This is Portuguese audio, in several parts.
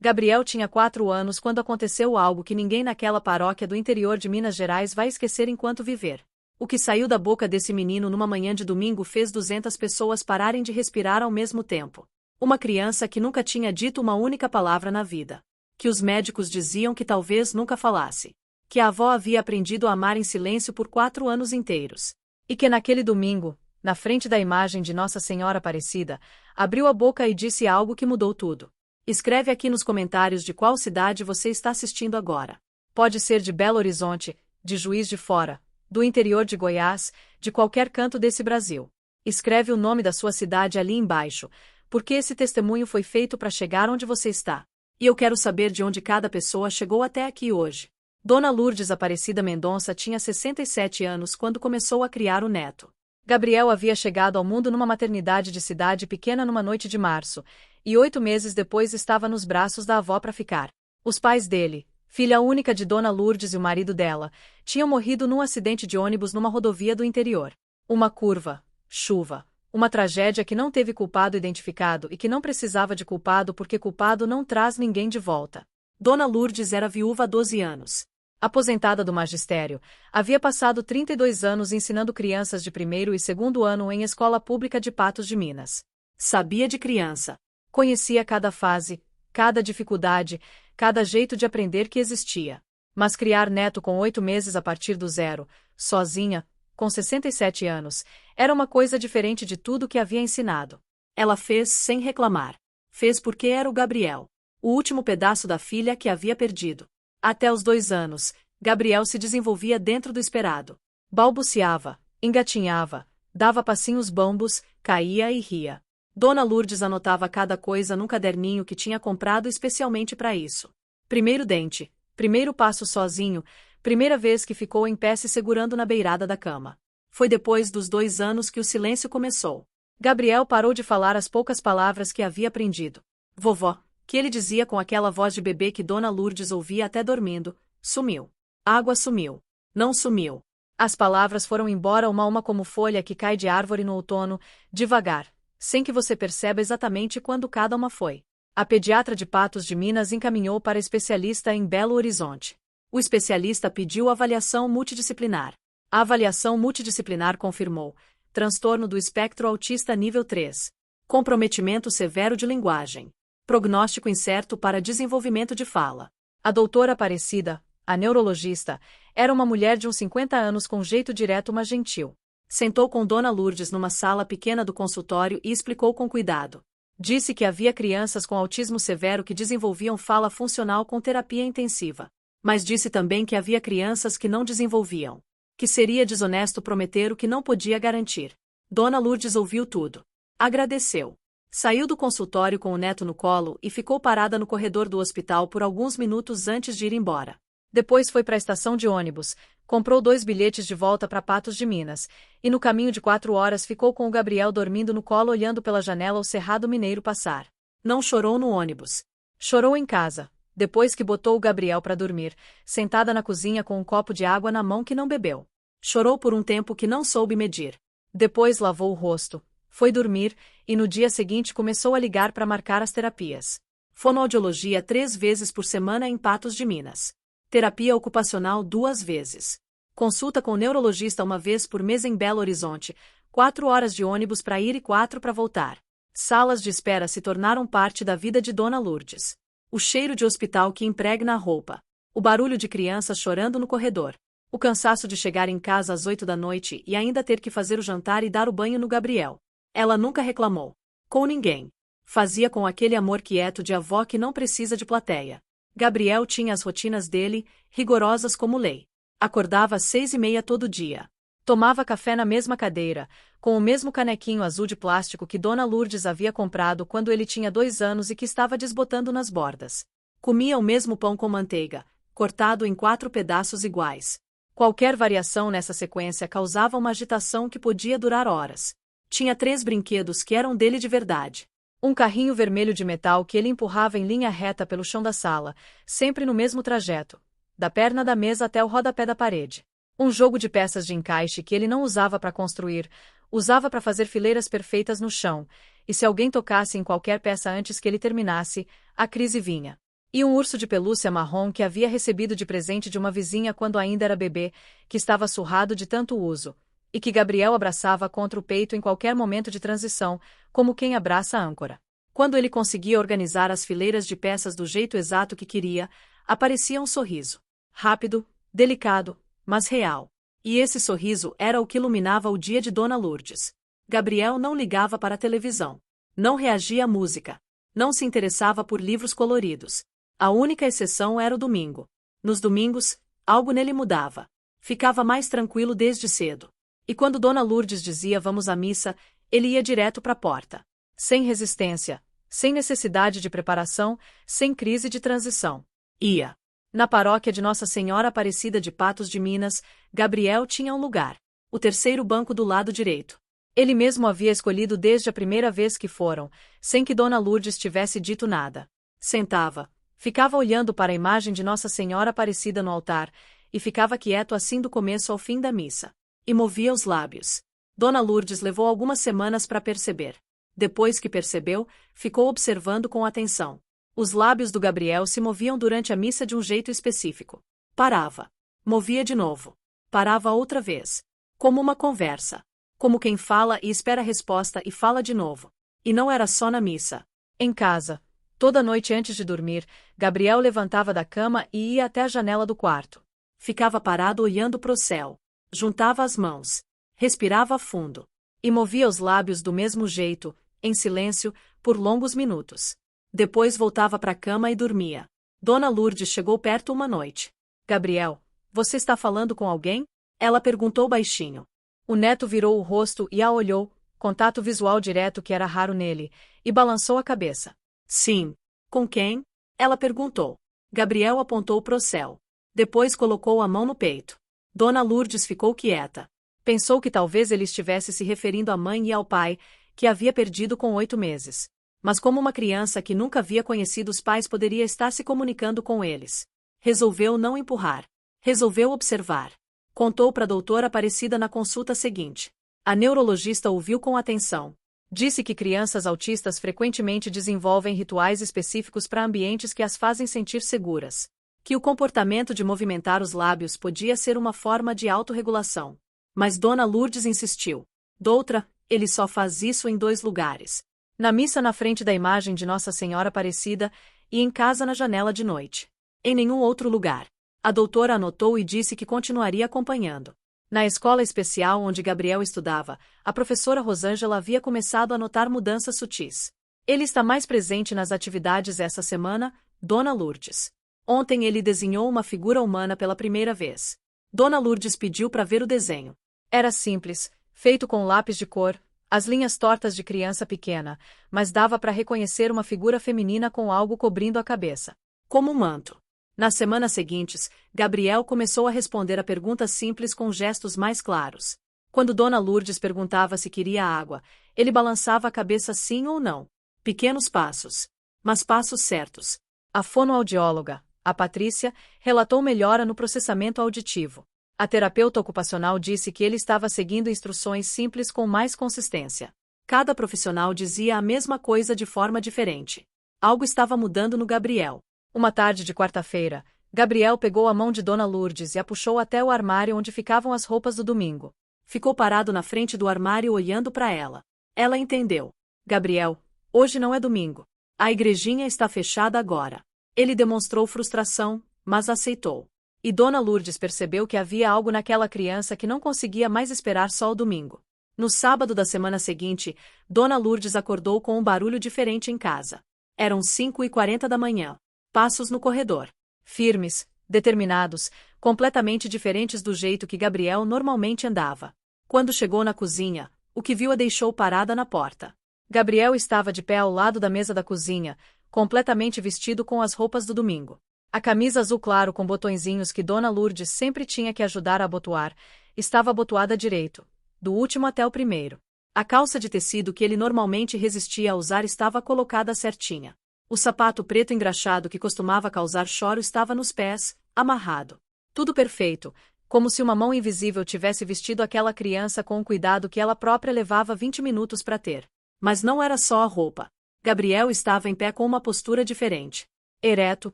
Gabriel tinha 4 anos quando aconteceu algo que ninguém naquela paróquia do interior de Minas Gerais vai esquecer enquanto viver. O que saiu da boca desse menino numa manhã de domingo fez 200 pessoas pararem de respirar ao mesmo tempo. Uma criança que nunca tinha dito uma única palavra na vida. Que os médicos diziam que talvez nunca falasse. Que a avó havia aprendido a amar em silêncio por 4 anos inteiros. E que naquele domingo, na frente da imagem de Nossa Senhora Aparecida, abriu a boca e disse algo que mudou tudo. Escreve aqui nos comentários de qual cidade você está assistindo agora. Pode ser de Belo Horizonte, de Juiz de Fora, do interior de Goiás, de qualquer canto desse Brasil. Escreve o nome da sua cidade ali embaixo, porque esse testemunho foi feito para chegar onde você está. E eu quero saber de onde cada pessoa chegou até aqui hoje. Dona Lourdes Aparecida Mendonça tinha 67 anos quando começou a criar o neto. Gabriel havia chegado ao mundo numa maternidade de cidade pequena numa noite de março, e 8 meses depois estava nos braços da avó para ficar. Os pais dele, filha única de Dona Lourdes e o marido dela, tinham morrido num acidente de ônibus numa rodovia do interior. Uma curva, chuva, uma tragédia que não teve culpado identificado e que não precisava de culpado porque culpado não traz ninguém de volta. Dona Lourdes era viúva há 12 anos. Aposentada do magistério, havia passado 32 anos ensinando crianças de primeiro e segundo ano em escola pública de Patos de Minas. Sabia de criança. Conhecia cada fase, cada dificuldade, cada jeito de aprender que existia. Mas criar neto com 8 meses a partir do zero, sozinha, com 67 anos, era uma coisa diferente de tudo que havia ensinado. Ela fez sem reclamar. Fez porque era o Gabriel, o último pedaço da filha que havia perdido. Até os 2 anos, Gabriel se desenvolvia dentro do esperado. Balbuciava, engatinhava, dava passinhos bambos, caía e ria. Dona Lourdes anotava cada coisa num caderninho que tinha comprado especialmente para isso. Primeiro dente, primeiro passo sozinho, primeira vez que ficou em pé se segurando na beirada da cama. Foi depois dos 2 anos que o silêncio começou. Gabriel parou de falar as poucas palavras que havia aprendido. Vovó, que ele dizia com aquela voz de bebê que Dona Lourdes ouvia até dormindo, sumiu. Água sumiu. Não sumiu. As palavras foram embora uma a uma como folha que cai de árvore no outono, devagar, sem que você perceba exatamente quando cada uma foi. A pediatra de Patos de Minas encaminhou para especialista em Belo Horizonte. O especialista pediu avaliação multidisciplinar. A avaliação multidisciplinar confirmou: transtorno do espectro autista nível 3. Comprometimento severo de linguagem. Prognóstico incerto para desenvolvimento de fala. A doutora Aparecida, a neurologista, era uma mulher de uns 50 anos com jeito direto mas gentil. Sentou com Dona Lourdes numa sala pequena do consultório e explicou com cuidado. Disse que havia crianças com autismo severo que desenvolviam fala funcional com terapia intensiva. Mas disse também que havia crianças que não desenvolviam. Que seria desonesto prometer o que não podia garantir. Dona Lourdes ouviu tudo. Agradeceu. Saiu do consultório com o neto no colo e ficou parada no corredor do hospital por alguns minutos antes de ir embora. Depois foi para a estação de ônibus, comprou 2 bilhetes de volta para Patos de Minas, e no caminho de 4 horas ficou com o Gabriel dormindo no colo olhando pela janela o Cerrado Mineiro passar. Não chorou no ônibus. Chorou em casa, depois que botou o Gabriel para dormir, sentada na cozinha com um copo de água na mão que não bebeu. Chorou por um tempo que não soube medir. Depois lavou o rosto, foi dormir, e no dia seguinte começou a ligar para marcar as terapias. Fonoaudiologia 3 vezes por semana em Patos de Minas. Terapia ocupacional 2 vezes. Consulta com neurologista 1 vez por mês em Belo Horizonte, 4 horas de ônibus para ir e 4 para voltar. Salas de espera se tornaram parte da vida de Dona Lourdes. O cheiro de hospital que impregna a roupa. O barulho de crianças chorando no corredor. O cansaço de chegar em casa às 8 da noite e ainda ter que fazer o jantar e dar o banho no Gabriel. Ela nunca reclamou. Com ninguém. Fazia com aquele amor quieto de avó que não precisa de plateia. Gabriel tinha as rotinas dele, rigorosas como lei. Acordava às 6h30 todo dia. Tomava café na mesma cadeira, com o mesmo canequinho azul de plástico que Dona Lourdes havia comprado quando ele tinha 2 anos e que estava desbotando nas bordas. Comia o mesmo pão com manteiga, cortado em 4 pedaços iguais. Qualquer variação nessa sequência causava uma agitação que podia durar horas. Tinha 3 brinquedos que eram dele de verdade. Um carrinho vermelho de metal que ele empurrava em linha reta pelo chão da sala, sempre no mesmo trajeto, da perna da mesa até o rodapé da parede. Um jogo de peças de encaixe que ele não usava para construir, usava para fazer fileiras perfeitas no chão, e se alguém tocasse em qualquer peça antes que ele terminasse, a crise vinha. E um urso de pelúcia marrom que havia recebido de presente de uma vizinha quando ainda era bebê, que estava surrado de tanto uso, e que Gabriel abraçava contra o peito em qualquer momento de transição, como quem abraça a âncora. Quando ele conseguia organizar as fileiras de peças do jeito exato que queria, aparecia um sorriso. Rápido, delicado, mas real. E esse sorriso era o que iluminava o dia de Dona Lourdes. Gabriel não ligava para a televisão. Não reagia à música. Não se interessava por livros coloridos. A única exceção era o domingo. Nos domingos, algo nele mudava. Ficava mais tranquilo desde cedo. E quando Dona Lourdes dizia vamos à missa, ele ia direto para a porta. Sem resistência, sem necessidade de preparação, sem crise de transição. Ia. Na paróquia de Nossa Senhora Aparecida de Patos de Minas, Gabriel tinha um lugar. O terceiro banco do lado direito. Ele mesmo havia escolhido desde a primeira vez que foram, sem que Dona Lourdes tivesse dito nada. Sentava, ficava olhando para a imagem de Nossa Senhora Aparecida no altar, e ficava quieto assim do começo ao fim da missa. E movia os lábios. Dona Lourdes levou algumas semanas para perceber. Depois que percebeu, ficou observando com atenção. Os lábios do Gabriel se moviam durante a missa de um jeito específico. Parava. Movia de novo. Parava outra vez. Como uma conversa. Como quem fala e espera a resposta e fala de novo. E não era só na missa. Em casa, toda noite antes de dormir, Gabriel levantava da cama e ia até a janela do quarto. Ficava parado olhando para o céu. Juntava as mãos. Respirava fundo. E movia os lábios do mesmo jeito, em silêncio, por longos minutos. Depois voltava para a cama e dormia. Dona Lourdes chegou perto uma noite. Gabriel, você está falando com alguém? Ela perguntou baixinho. O neto virou o rosto e a olhou, contato visual direto que era raro nele, e balançou a cabeça. Sim. Com quem? Ela perguntou. Gabriel apontou para o céu. Depois colocou a mão no peito. Dona Lourdes ficou quieta. Pensou que talvez ele estivesse se referindo à mãe e ao pai, que havia perdido com 8 meses. Mas como uma criança que nunca havia conhecido os pais poderia estar se comunicando com eles? Resolveu não empurrar. Resolveu observar. Contou para a doutora Aparecida na consulta seguinte. A neurologista ouviu com atenção. Disse que crianças autistas frequentemente desenvolvem rituais específicos para ambientes que as fazem sentir seguras. Que o comportamento de movimentar os lábios podia ser uma forma de autorregulação. Mas Dona Lourdes insistiu. Doutra, ele só faz isso em 2 lugares. Na missa na frente da imagem de Nossa Senhora Aparecida e em casa na janela de noite. Em nenhum outro lugar. A doutora anotou e disse que continuaria acompanhando. Na escola especial onde Gabriel estudava, a professora Rosângela havia começado a notar mudanças sutis. Ele está mais presente nas atividades essa semana, Dona Lourdes. Ontem ele desenhou uma figura humana pela primeira vez. Dona Lourdes pediu para ver o desenho. Era simples, feito com lápis de cor, as linhas tortas de criança pequena, mas dava para reconhecer uma figura feminina com algo cobrindo a cabeça. Como um manto. Nas semanas seguintes, Gabriel começou a responder a perguntas simples com gestos mais claros. Quando Dona Lourdes perguntava se queria água, ele balançava a cabeça sim ou não. Pequenos passos. Mas passos certos. A fonoaudióloga, a Patrícia, relatou melhora no processamento auditivo. A terapeuta ocupacional disse que ele estava seguindo instruções simples com mais consistência. Cada profissional dizia a mesma coisa de forma diferente. Algo estava mudando no Gabriel. Uma tarde de quarta-feira, Gabriel pegou a mão de Dona Lourdes e a puxou até o armário onde ficavam as roupas do domingo. Ficou parado na frente do armário olhando para ela. Ela entendeu. Gabriel, hoje não é domingo. A igrejinha está fechada agora. Ele demonstrou frustração, mas aceitou. E Dona Lourdes percebeu que havia algo naquela criança que não conseguia mais esperar só o domingo. No sábado da semana seguinte, Dona Lourdes acordou com um barulho diferente em casa. Eram 5h40 da manhã. Passos no corredor. Firmes, determinados, completamente diferentes do jeito que Gabriel normalmente andava. Quando chegou na cozinha, o que viu a deixou parada na porta. Gabriel estava de pé ao lado da mesa da cozinha, completamente vestido com as roupas do domingo. A camisa azul claro com botõezinhos que Dona Lourdes sempre tinha que ajudar a abotoar, estava abotoada direito, do último até o primeiro. A calça de tecido que ele normalmente resistia a usar estava colocada certinha. O sapato preto engraxado que costumava causar choro estava nos pés, amarrado. Tudo perfeito, como se uma mão invisível tivesse vestido aquela criança com o cuidado que ela própria levava 20 minutos para ter. Mas não era só a roupa. Gabriel estava em pé com uma postura diferente. Ereto,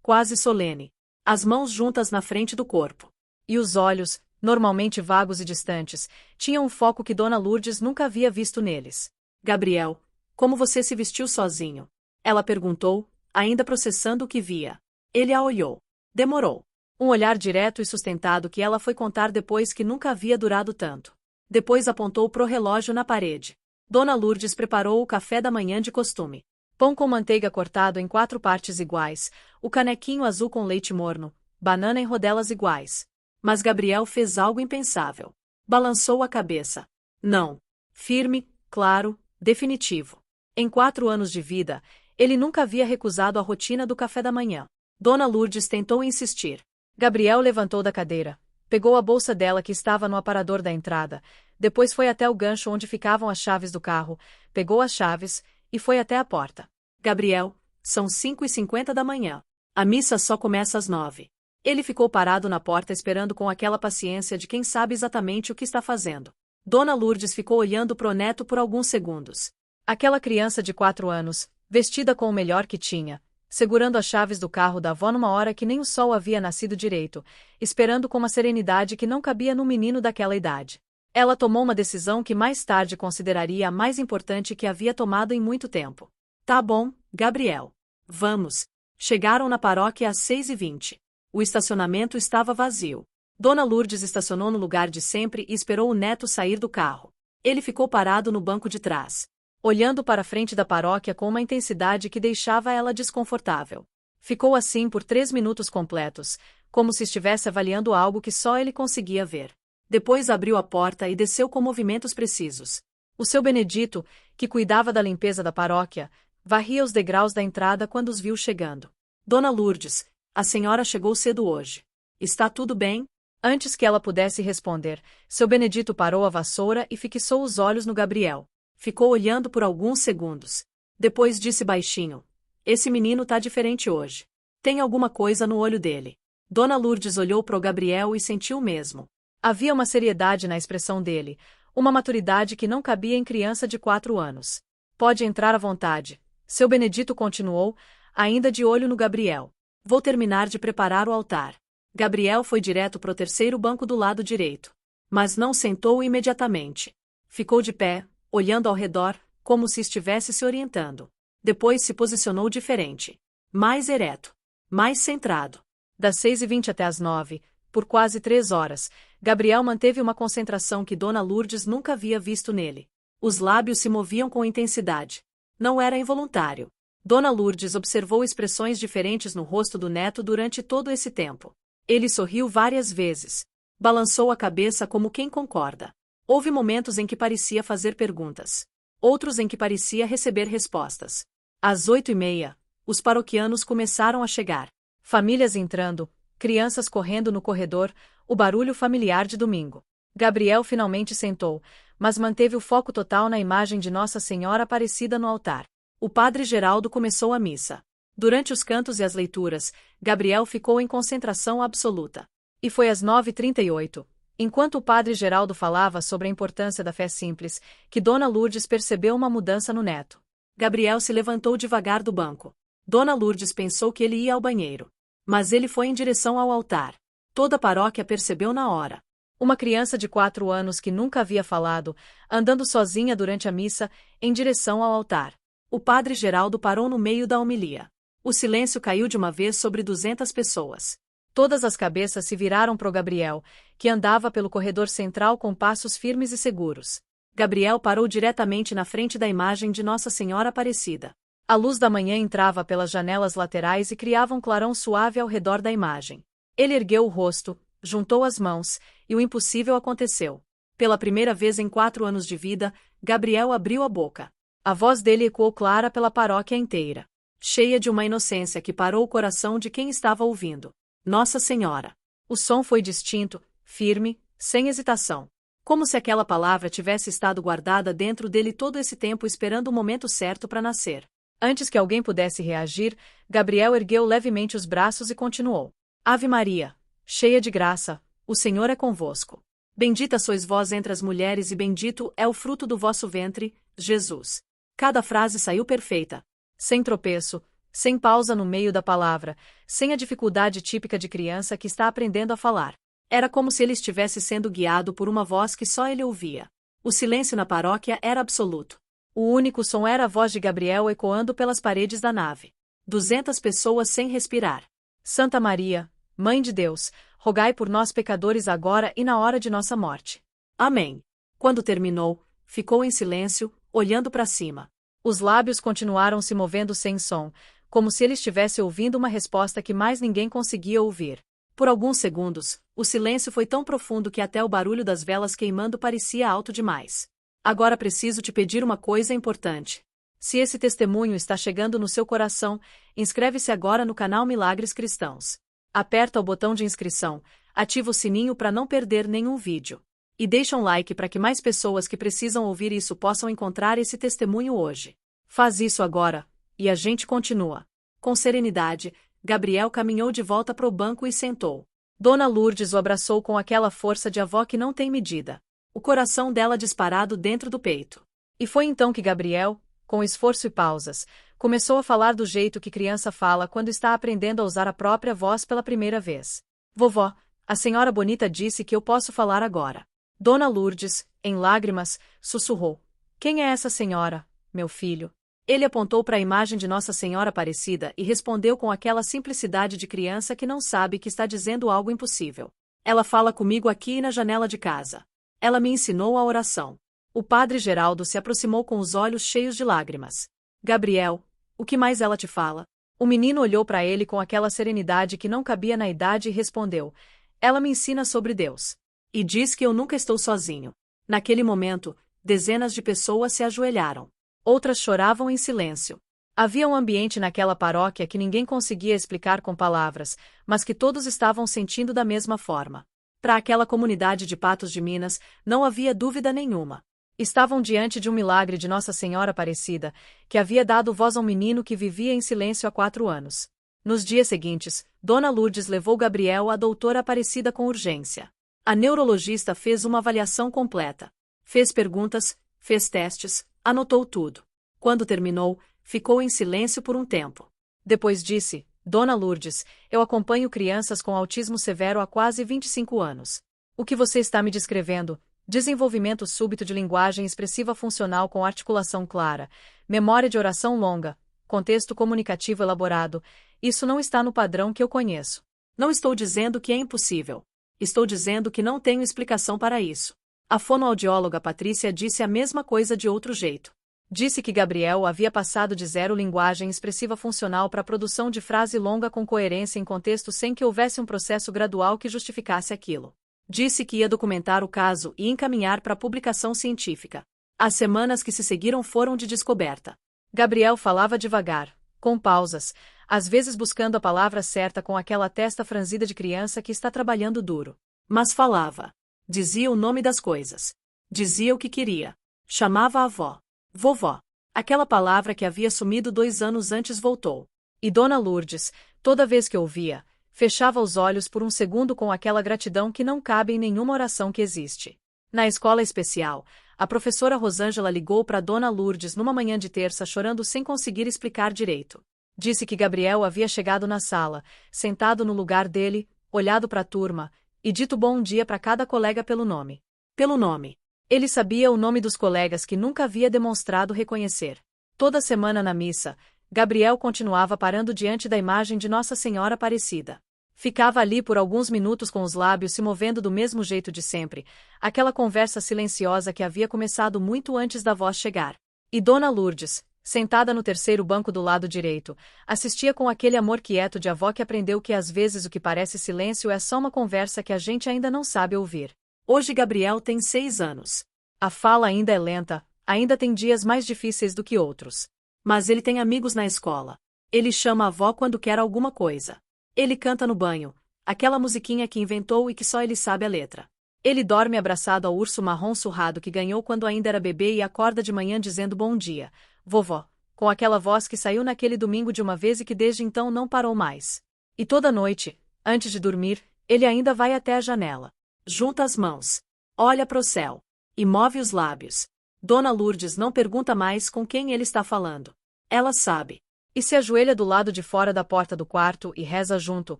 quase solene. As mãos juntas na frente do corpo. E os olhos, normalmente vagos e distantes, tinham um foco que Dona Lourdes nunca havia visto neles. Gabriel, como você se vestiu sozinho? Ela perguntou, ainda processando o que via. Ele a olhou. Demorou. Um olhar direto e sustentado que ela foi contar depois que nunca havia durado tanto. Depois apontou pro relógio na parede. Dona Lourdes preparou o café da manhã de costume. Pão com manteiga cortado em 4 partes iguais, o canequinho azul com leite morno, banana em rodelas iguais. Mas Gabriel fez algo impensável. Balançou a cabeça. Não. Firme, claro, definitivo. Em 4 anos de vida, ele nunca havia recusado a rotina do café da manhã. Dona Lourdes tentou insistir. Gabriel levantou da cadeira, pegou a bolsa dela que estava no aparador da entrada, depois foi até o gancho onde ficavam as chaves do carro, pegou as chaves e foi até a porta. Gabriel, são 5h50 da manhã. A missa só começa às 9. Ele ficou parado na porta esperando com aquela paciência de quem sabe exatamente o que está fazendo. Dona Lourdes ficou olhando pro neto por alguns segundos. Aquela criança de 4 anos, vestida com o melhor que tinha, segurando as chaves do carro da avó numa hora que nem o sol havia nascido direito, esperando com uma serenidade que não cabia num menino daquela idade. Ela tomou uma decisão que mais tarde consideraria a mais importante que havia tomado em muito tempo. Tá bom, Gabriel. Vamos. Chegaram na paróquia às 6h20. O estacionamento estava vazio. Dona Lourdes estacionou no lugar de sempre e esperou o neto sair do carro. Ele ficou parado no banco de trás, olhando para a frente da paróquia com uma intensidade que deixava ela desconfortável. Ficou assim por 3 minutos completos, como se estivesse avaliando algo que só ele conseguia ver. Depois abriu a porta e desceu com movimentos precisos. O seu Benedito, que cuidava da limpeza da paróquia, varria os degraus da entrada quando os viu chegando. Dona Lourdes, a senhora chegou cedo hoje. Está tudo bem? Antes que ela pudesse responder, seu Benedito parou a vassoura e fixou os olhos no Gabriel. Ficou olhando por alguns segundos. Depois disse baixinho: esse menino tá diferente hoje. Tem alguma coisa no olho dele. Dona Lourdes olhou para o Gabriel e sentiu o mesmo. Havia uma seriedade na expressão dele, uma maturidade que não cabia em criança de 4 anos. Pode entrar à vontade. Seu Benedito continuou, ainda de olho no Gabriel. Vou terminar de preparar o altar. Gabriel foi direto pro terceiro banco do lado direito. Mas não sentou imediatamente. Ficou de pé, olhando ao redor, como se estivesse se orientando. Depois se posicionou diferente. Mais ereto. Mais centrado. Das 6h20 até as 9, por quase 3 horas, Gabriel manteve uma concentração que Dona Lourdes nunca havia visto nele. Os lábios se moviam com intensidade. Não era involuntário. Dona Lourdes observou expressões diferentes no rosto do neto durante todo esse tempo. Ele sorriu várias vezes. Balançou a cabeça como quem concorda. Houve momentos em que parecia fazer perguntas. Outros em que parecia receber respostas. Às 8h30, os paroquianos começaram a chegar. Famílias entrando, crianças correndo no corredor, o barulho familiar de domingo. Gabriel finalmente sentou, mas manteve o foco total na imagem de Nossa Senhora Aparecida no altar. O padre Geraldo começou a missa. Durante os cantos e as leituras, Gabriel ficou em concentração absoluta. E foi às 9h38, enquanto o padre Geraldo falava sobre a importância da fé simples, que Dona Lourdes percebeu uma mudança no neto. Gabriel se levantou devagar do banco. Dona Lourdes pensou que ele ia ao banheiro. Mas ele foi em direção ao altar. Toda a paróquia percebeu na hora. Uma criança de 4 anos que nunca havia falado, andando sozinha durante a missa, em direção ao altar. O padre Geraldo parou no meio da homilia. O silêncio caiu de uma vez sobre 200 pessoas. Todas as cabeças se viraram para o Gabriel, que andava pelo corredor central com passos firmes e seguros. Gabriel parou diretamente na frente da imagem de Nossa Senhora Aparecida. A luz da manhã entrava pelas janelas laterais e criava um clarão suave ao redor da imagem. Ele ergueu o rosto, juntou as mãos, e o impossível aconteceu. Pela primeira vez em 4 anos de vida, Gabriel abriu a boca. A voz dele ecoou clara pela paróquia inteira, cheia de uma inocência que parou o coração de quem estava ouvindo. Nossa Senhora! O som foi distinto, firme, sem hesitação. Como se aquela palavra tivesse estado guardada dentro dele todo esse tempo esperando o momento certo para nascer. Antes que alguém pudesse reagir, Gabriel ergueu levemente os braços e continuou. Ave Maria, cheia de graça, o Senhor é convosco. Bendita sois vós entre as mulheres e bendito é o fruto do vosso ventre, Jesus. Cada frase saiu perfeita, sem tropeço, sem pausa no meio da palavra, sem a dificuldade típica de criança que está aprendendo a falar. Era como se ele estivesse sendo guiado por uma voz que só ele ouvia. O silêncio na paróquia era absoluto. O único som era a voz de Gabriel ecoando pelas paredes da nave. 200 pessoas sem respirar. Santa Maria, Mãe de Deus, rogai por nós pecadores agora e na hora de nossa morte. Amém. Quando terminou, ficou em silêncio, olhando para cima. Os lábios continuaram se movendo sem som, como se ele estivesse ouvindo uma resposta que mais ninguém conseguia ouvir. Por alguns segundos, o silêncio foi tão profundo que até o barulho das velas queimando parecia alto demais. Agora preciso te pedir uma coisa importante. Se esse testemunho está chegando no seu coração, inscreve-se agora no canal Milagres Cristãos. Aperta o botão de inscrição, ativa o sininho para não perder nenhum vídeo. E deixa um like para que mais pessoas que precisam ouvir isso possam encontrar esse testemunho hoje. Faz isso agora, e a gente continua. Com serenidade, Gabriel caminhou de volta para o banco e sentou. Dona Lourdes o abraçou com aquela força de avó que não tem medida. O coração dela disparado dentro do peito. E foi então que Gabriel, com esforço e pausas, começou a falar do jeito que criança fala quando está aprendendo a usar a própria voz pela primeira vez. Vovó, a senhora bonita disse que eu posso falar agora. Dona Lourdes, em lágrimas, sussurrou. Quem é essa senhora, meu filho? Ele apontou para a imagem de Nossa Senhora Aparecida e respondeu com aquela simplicidade de criança que não sabe que está dizendo algo impossível. Ela fala comigo aqui na janela de casa. Ela me ensinou a oração. O padre Geraldo se aproximou com os olhos cheios de lágrimas. Gabriel, o que mais ela te fala? O menino olhou para ele com aquela serenidade que não cabia na idade e respondeu. Ela me ensina sobre Deus. E diz que eu nunca estou sozinho. Naquele momento, dezenas de pessoas se ajoelharam. Outras choravam em silêncio. Havia um ambiente naquela paróquia que ninguém conseguia explicar com palavras, mas que todos estavam sentindo da mesma forma. Para aquela comunidade de Patos de Minas, não havia dúvida nenhuma. Estavam diante de um milagre de Nossa Senhora Aparecida, que havia dado voz a um menino que vivia em silêncio há 4 anos. Nos dias seguintes, Dona Lourdes levou Gabriel à doutora Aparecida com urgência. A neurologista fez uma avaliação completa. Fez perguntas, fez testes, anotou tudo. Quando terminou, ficou em silêncio por um tempo. Depois disse, Dona Lourdes, eu acompanho crianças com autismo severo há quase 25 anos. O que você está me descrevendo? Desenvolvimento súbito de linguagem expressiva funcional com articulação clara, memória de oração longa, contexto comunicativo elaborado, isso não está no padrão que eu conheço. Não estou dizendo que é impossível. Estou dizendo que não tenho explicação para isso. A fonoaudióloga Patrícia disse a mesma coisa de outro jeito. Disse que Gabriel havia passado de 0 linguagem expressiva funcional para a produção de frase longa com coerência em contexto sem que houvesse um processo gradual que justificasse aquilo. Disse que ia documentar o caso e encaminhar para publicação científica. As semanas que se seguiram foram de descoberta. Gabriel falava devagar, com pausas, às vezes buscando a palavra certa com aquela testa franzida de criança que está trabalhando duro. Mas falava. Dizia o nome das coisas. Dizia o que queria. Chamava a avó. Vovó. Aquela palavra que havia sumido 2 anos antes voltou. E Dona Lourdes, toda vez que ouvia, fechava os olhos por um segundo com aquela gratidão que não cabe em nenhuma oração que existe. Na escola especial, a professora Rosângela ligou para Dona Lourdes numa manhã de terça chorando sem conseguir explicar direito. Disse que Gabriel havia chegado na sala, sentado no lugar dele, olhado para a turma, e dito bom dia para cada colega pelo nome. Pelo nome. Ele sabia o nome dos colegas que nunca havia demonstrado reconhecer. Toda semana na missa, Gabriel continuava parando diante da imagem de Nossa Senhora Aparecida. Ficava ali por alguns minutos com os lábios se movendo do mesmo jeito de sempre, aquela conversa silenciosa que havia começado muito antes da voz chegar. E Dona Lourdes, sentada no terceiro banco do lado direito, assistia com aquele amor quieto de avó que aprendeu que às vezes o que parece silêncio é só uma conversa que a gente ainda não sabe ouvir. Hoje Gabriel tem 6 anos. A fala ainda é lenta, ainda tem dias mais difíceis do que outros. Mas ele tem amigos na escola. Ele chama a avó quando quer alguma coisa. Ele canta no banho, aquela musiquinha que inventou e que só ele sabe a letra. Ele dorme abraçado ao urso marrom surrado que ganhou quando ainda era bebê e acorda de manhã dizendo bom dia, vovó, com aquela voz que saiu naquele domingo de uma vez e que desde então não parou mais. E toda noite, antes de dormir, ele ainda vai até a janela. Junta as mãos. Olha para o céu. E move os lábios. Dona Lourdes não pergunta mais com quem ele está falando. Ela sabe. E se ajoelha do lado de fora da porta do quarto e reza junto,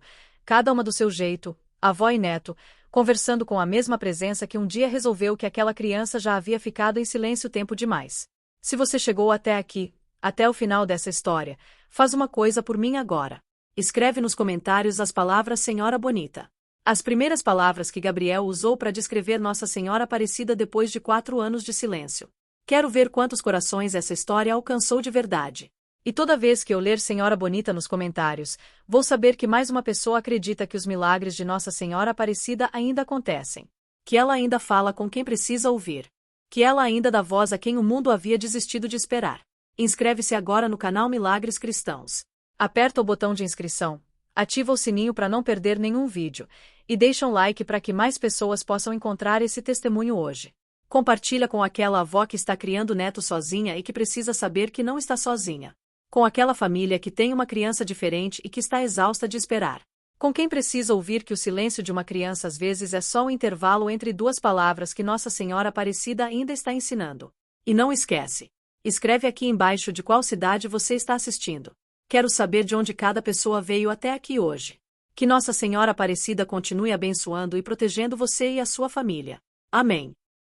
cada uma do seu jeito, avó e neto, conversando com a mesma presença que um dia resolveu que aquela criança já havia ficado em silêncio tempo demais. Se você chegou até aqui, até o final dessa história, faz uma coisa por mim agora. Escreve nos comentários as palavras Senhora Bonita. As primeiras palavras que Gabriel usou para descrever Nossa Senhora Aparecida depois de 4 anos de silêncio. Quero ver quantos corações essa história alcançou de verdade. E toda vez que eu ler Senhora Bonita nos comentários, vou saber que mais uma pessoa acredita que os milagres de Nossa Senhora Aparecida ainda acontecem. Que ela ainda fala com quem precisa ouvir. Que ela ainda dá voz a quem o mundo havia desistido de esperar. Inscreve-se agora no canal Milagres Cristãos. Aperta o botão de inscrição, ativa o sininho para não perder nenhum vídeo, e deixa um like para que mais pessoas possam encontrar esse testemunho hoje. Compartilha com aquela avó que está criando neto sozinha e que precisa saber que não está sozinha. Com aquela família que tem uma criança diferente e que está exausta de esperar. Com quem precisa ouvir que o silêncio de uma criança às vezes é só um intervalo entre 2 palavras que Nossa Senhora Aparecida ainda está ensinando. E não esquece. Escreve aqui embaixo de qual cidade você está assistindo. Quero saber de onde cada pessoa veio até aqui hoje. Que Nossa Senhora Aparecida continue abençoando e protegendo você e a sua família. Amém.